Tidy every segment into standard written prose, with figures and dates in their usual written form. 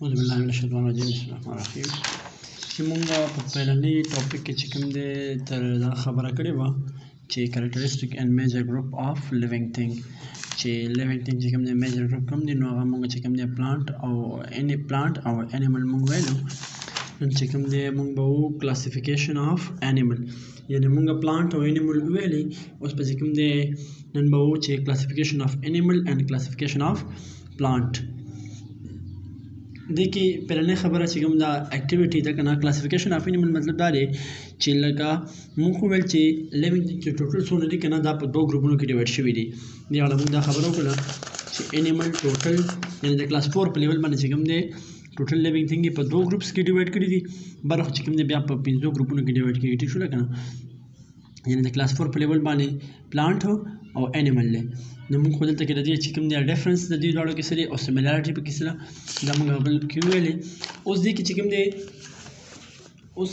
أعوذ بالله من الشيطان الرجيم بسم الله الرحمن الرحيم چې مونږ په پیلنۍ ټاپک کې چې کوم دی تر دا خبره کړې وه چې characteristic and major group of living thing چې living thing چې کوم دی major group کوم دی نو هغه مونږ چې کوم دی plant او animal مونږ ویلو نن چې کوم دی مونږ به وو classification of animal یعنې مونږ plant او animal ویلې اوس په چې کوم دی نن به وو چې classification of animal and classification of plant देखिए पहले खबर है कि दा एक्टिविटी तक ना क्लासिफिकेशन ऑफ एनिमल मतलब दा रे چې لکه موږ ویل چې لیوینګ چې ټوټل څونه دي کنه دا په دوه ګروپونو کې ډیوایډ شوی دي دی اړه موږ دا خبرو کړه چې انیمل ټوټل یعنی د کلاس 4 په لیول باندې چې کوم دی ټوټل لیوینګ ثینګ په دوه ګروپس کې ډیوایډ کړی دي برخه چې کوم دی بیا په پنځو ګروپونو کې ډیوایډ کیږي ټیک شو کنه یعنی د کلاس 4 په لیول باندې پلانټ او انیمل له نو موږ خو دلته کې د دې چې کوم دی ډیفرنس د دې ډول کې سره او سیمیلارټي په کې سره دا موږ بل کې ویلې اوس دې کې چې کوم دی اوس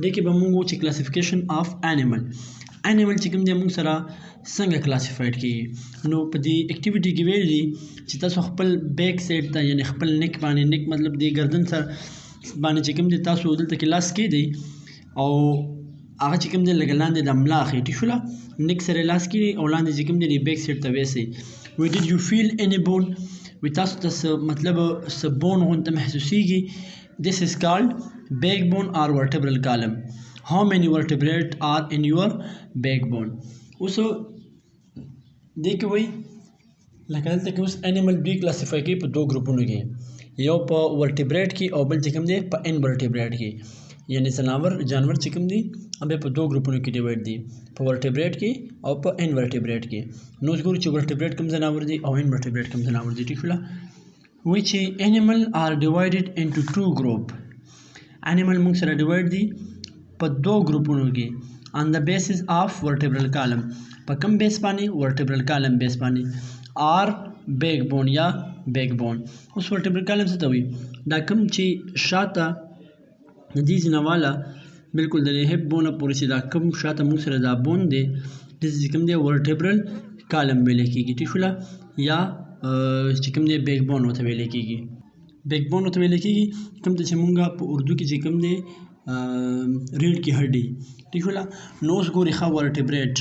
دې کې به موږ چې کلاسیفیکیشن اف انیمل چې کوم دی موږ سره څنګه کلاسیفاید کیږي نو په دې اکټیویټي کې ویل دي چې تاسو خپل بیک سایډ ته یعنی خپل نیک باندې نیک مطلب دی گردن سره باندې چې کوم دی تاسو دلته کې لاس کې دی او هغه چې کوم دی لږ لاندې د ملا خېټې شوله نیک سره لاس کړي او لاندې چې کوم دی بیک سایډ ته ویسي وی ډیډ یو فیل اني بون وی تاسو ته مطلب څه بون غونته محسوسیږي this is called backbone or vertebral column how many vertebrates are in your backbone اوس دې کې وی لکه دلته کې اوس انیمل بی کلاسیفای کوي په دوه ګروپونو کې یو په ورټیبریټ کې او بل چې کوم دی په انورټیبریټ کې یعنی جانور چې کوم دي هغه په دوه ګروپونو کې ډیوایډ دي په ورټیبریټ کې او په انورټیبریټ کې نو ګورو چې ورټیبریټ کوم جانور دي او انورټیبریټ کوم جانور دي ټیک شولا which animal are divided into two group animal موږ سره ډیوایډ دي په دوه ګروپونو کې on the basis of vertebral column په کوم بیس باندې vertebral column بیس باندې or backbone یا backbone اوس vertebral column څه ته وایي دا کوم چې شاته د دې ځنواله بالکل د هپ بونه پورې چې دا کوم شاته موږ سره دا بون دی د دې کوم دی ورټیبرل کالم ویل کېږي ټیک شولا یا چې کوم دی بیک بون وته ویل کېږي بیک بون وته ویل کېږي کوم ته چې موږ په اردو کې چې کوم دی ریډ کی هډي ټیک شولا نوز ګوري خا ورټیبریټ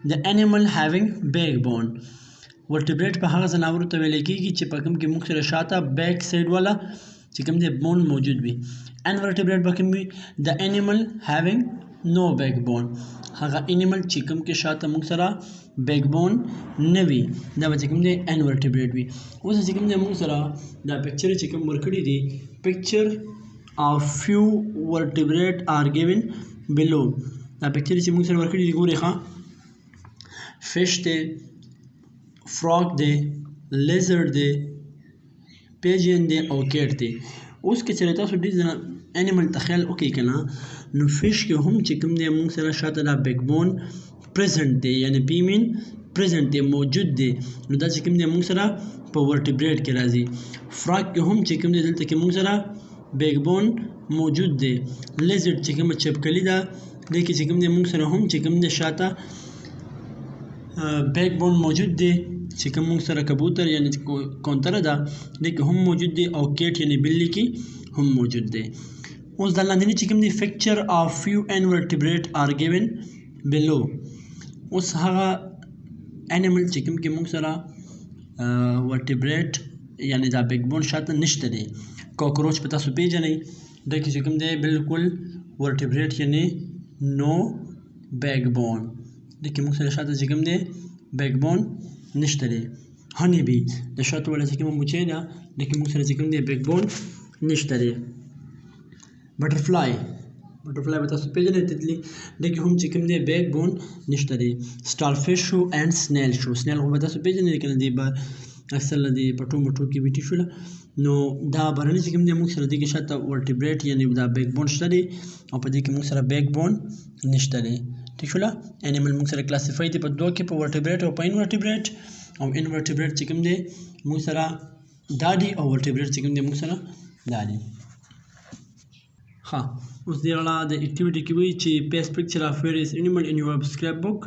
د انیمل هیوینګ بیک بون ورټیبریټ په هغه ځناور ته ویل کېږي چې په کوم کې موږ سره شاته بیک سایډ والا چې کوم دی بون موجود وي انورټیبریټ به کوم وي د انیمل هیوینګ نو بیک بون هغه انیمل چې کوم کې شاته موږ سره بیک بون نه وي دا به چې کوم دی انورټیبریټ وي اوس چې کوم دی موږ سره دا پکچر چې کوم ورکړي دي پکچر of few vertebrate are given below دا پکچر چې موږ سره ورکړي دي ګورئ ښه فش دی فراګ دی لیزرډ دی پیجن دی او کیټ دی اوس که چېرې تاسو ډېر انیمل ته خیال وکړئ که نه نو فش کې هم چې کوم دی موږ سره شاته دا بیک بون پرزنټ دی یعنی پی مین پرزنټ دی موجود دی نو دا چې کوم دی موږ سره په ورټیبریټ کې راځي فراک کې هم چې کوم دی دلته کې موږ سره بیک بون موجود دی لیزرډ چې کومه چپکلي ده دې کې چې کوم دی موږ سره هم چې کوم دی شاته بیک بون موجود دی چې کوم موږ سره کبوتر یعنی کونتره ده دې کې هم موجود دی او کیټ یعنی بلی کې هم موجود دی اوس د لاندې چې کوم دی فکچر اف فیو انورټیبریټ ار ګیون بلو اوس هغه انیمل چې کوم کې موږ سره ورټیبریټ یعنی دا بیک بون شاته نشته دی کوکروچ په تاسو پیژنئ دا کې چې کوم دی بالکل ورټیبریټ یعنی نو بیک بون دا کې موږ سره شاته چې کوم دی بیک بون نشته دی هنی بی د شاته ولا چې کوم مچې ده د کې موږ سره چې کوم دی بیک بون نشته دی بټرفلای به تاسو پیژنئ تتلی د کې هم چې کوم دی بیک بون نشته دی سټارفش شو اینډ سنیل خو به تاسو پیژنئ کنه دی به اکثر دی پټو مټو کې ویټی شو نو دا برنه چې کوم دی موږ سره د کې شاته ورټیبریټ یعنی دا بیک بون شته دی او په دې کې موږ سره بیک بون نشته دی ٹھیک شولا انیمل موږ سره کلاسیفای دي په دوه کې په ورټیبریټ او په انورټیبریټ او انورټیبریټ چې کوم دی موږ سره دادي او ورټیبریټ چې کوم دی موږ سره دادي ها اوس دی غلا د اکټیویټي کې وی چې paste picture of various animal in your scrapbook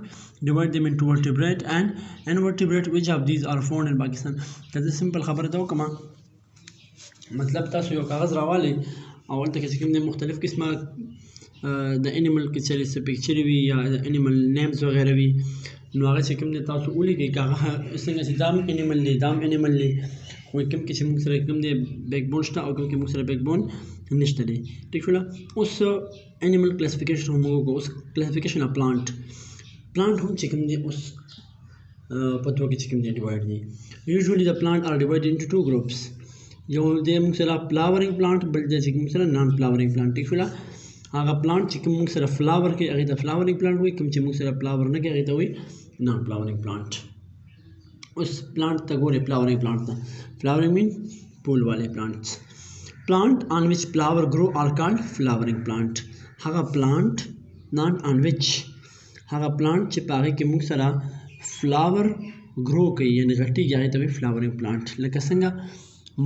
divide them into vertebrate and invertebrate which of these are found in Pakistan کله سمپل خبره دا وکم مطلب تاسو یو کاغذ راوالئ او هلته کې چې کوم دی مختلف قسمه د انیمل کې چې پکچرې وي یا د انیمل نیمز وغیره وي نو هغه چې کوم دی تاسو ولیکئ که هغه څنګه چې دا هم انیمل دی دا هم انیمل دی خو کوم کې چې موږ سره کوم دی بیک بون شته او کوم کې موږ سره بیک بون نشته دی ټیک شوله اوس انیمل کلاسیفیکیشن هم وګورو اوس کلاسیفیکیشن اف پلانټ هم چې کوم دی اوس په دوه کې چې کوم دی ډیوایډ دي یوزولي د پلانټ آر ډیوایډ انټو ټو ګروپس یو دی موږ سره فلاورینګ پلانټ بل دی چې موږ سره نان فلاورینګ پلانټ ټیک شوله هغه پلانټ چې کوم موږ سره فلاور کوي هغې ته فلاورینګ پلانټ وایي کوم چې موږ سره فلاور نه کوي هغې ته وایي نان فلاورینګ پلانټ اوس پلانټ ته ګورئ فلاورینګ پلانټ ته فلاورینګ مین پول والے پلانټس پلانٹ آن وچ فلاور گرو آر کالڈ فلاورنگ پلانٹ هغه پلانٹ نان آن وچ هغه پلانٹ چې په هغې کې موږ سره فلاور ګرو کوي یعنې غټېږي هغې ته وایي فلاورنګ پلانټ لکه څنګه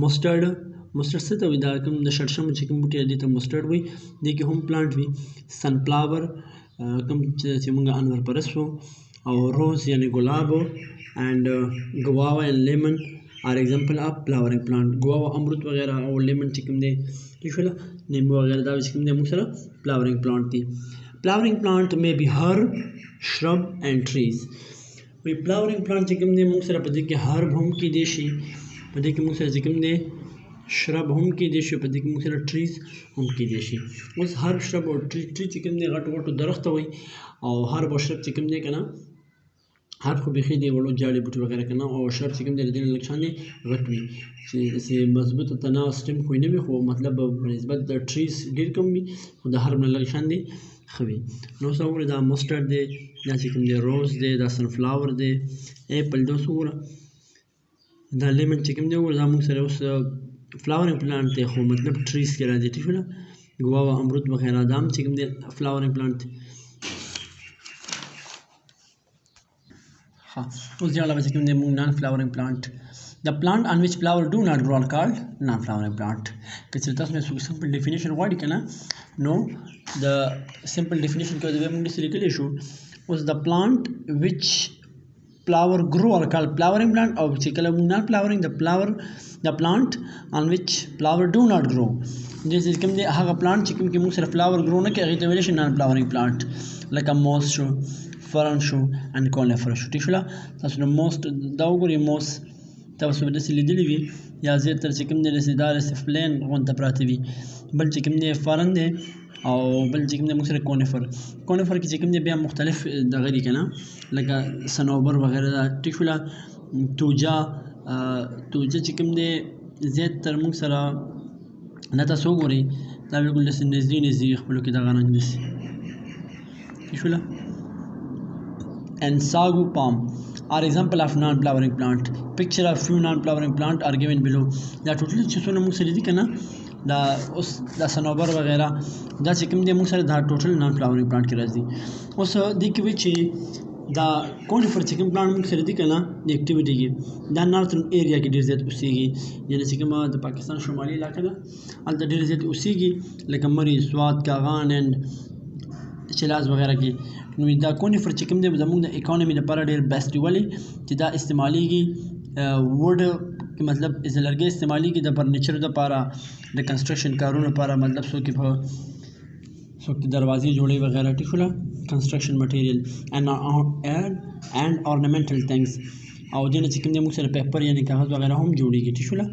مسټرډ څه ته وایي دا کوم د شړشمو چې کوم بوټي دې ته مسټرډ وایي دې کې هم پلانټ وي سن فلاور کوم چې موږ انور پرست وو او روز یعنې ګلاب اینڈ گواوا اینڈ لیمن آر ایگزامپل آف فلاورنگ پلانٹ گواوا امرود وغیرہ او لیمن چې کوم دی ٹھیک شوله نیمبو وغیرہ دا چې کوم دی موږ سره فلاورنگ پلانٹ دي فلاورنگ پلانٹ مے بی هرب شرب اینڈ ټریز وی فلاورنگ پلانٹ چې کوم دی موږ سره په دې کې هرب هم کیدی شي په دې کې موږ سره چې کوم دی شرب هم کیدی شي په دې کې موږ سره ټریز هم کیدی شي اوس هرب شرب او ټری چې کوم دی غټو درخت وي او هرب او شرب چې کوم دی کنه هر خو بیخي دی وړو جاړي بوټي وغیرہ کنه او شرب چې کوم دی د دې لږ شان دی غټ وي چې مضبوطه تنه سټیم خو نه وي خو مطلب په نسبت د ټریز ډېر کم وي خو د هرب نه لږ شان دی ښه وي نو اوس وګورئ دا مسټرډ دی دا چې کوم دی روز دی دا سن فلاور دی ایپل دی اوس وګوره دا لیمن چې کوم دی وګوره دا موږ سره اوس فلاورنګ پلانټ دی خو مطلب ټریز کې راځي ټیک شوله ګواوا امرود وغیرہ دا هم چې کوم دی فلاورنګ پلانټ دی اوس دې علاوه چې کوم دی موږ نان فلاورنګ پلانټ د پلانټ آن وچ فلاور ډو ناټ ګرو آر کالډ نان فلاورنګ پلانټ که چېرې تاسو نه سمپل ډیفینیشن غواړئ که نه نو د سمپل ډیفینیشن کې د موږ داسې لیکلی شو اوس د پلانټ وچ فلاور ګرو آر کالډ فلاورنګ پلانټ او چې کله موږ نان فلاورنګ د پلانټ آن وچ فلاور ډو ناټ ګرو چې کوم دی هغه پلانټ چې کوم کې موږ سره فلاور ګرو نه کوي هغې ته ویلی شي نان فلاورنګ پلانټ لکه موس شو فرن شو اینڈ کونیفر شو ټیک شوله تاسو نو موس دا وګورئ موس تاسو به داسې لیدلی وي یا زیاتره چې کوم دی داسې دا داسې فلین غونته پراته وي بل چې کوم دی فرن دی او بل چې کوم دی موږ سره کونیفر کې چې کوم دی بیا مختلف دغه دي که نه لکه صنوبر وغیره دا ټیک شوله توجه چې کوم دی زیاتره موږ سره دا تاسو وګورئ دا بلکل داسې نږدې خپلو کې دغه رنګ داسې ټیک شوله and sagu palm are example of non-flowering plant. Picture of few non-flowering plant are given below. دا ټوټل چې څونه موږ سره دي که نه دا اوس دا صنوبر وغیره دا چې کوم دی موږ سره دا ټوټل نان فلاورنګ پلانټ کې راځي اوس دې کې وایي چې دا کونیفر چې کوم پلانټ موږ سره دي که نه د اکټیویټي کې دا نارترن ایریا کې ډېر زیات اوسېږي یعنې چې کومه د پاکستان شمالي علاقه ده هلته ډېر زیات اوسېږي لکه مري سوات کاغان اینډ چلاز وغیرہ کې نو دا کونیفر چې کوم دی زموږ د اکانومي لپاره ډېر بیسټ دی ولې چې دا استعمالیږي ووډ مطلب از لرګی استعمالیږي د فرنیچر دپاره د کنسټرکشن کارونو لپاره مطلب څوک دروازې جوړوي وغیرہ ټیک شوله کنسټرکشن مټیریل اینڈ ornamental things او دې نه چې کوم دی موږ سره پیپر یعنې کاغذ وغیرہ هم جوړېږي ټیک شوله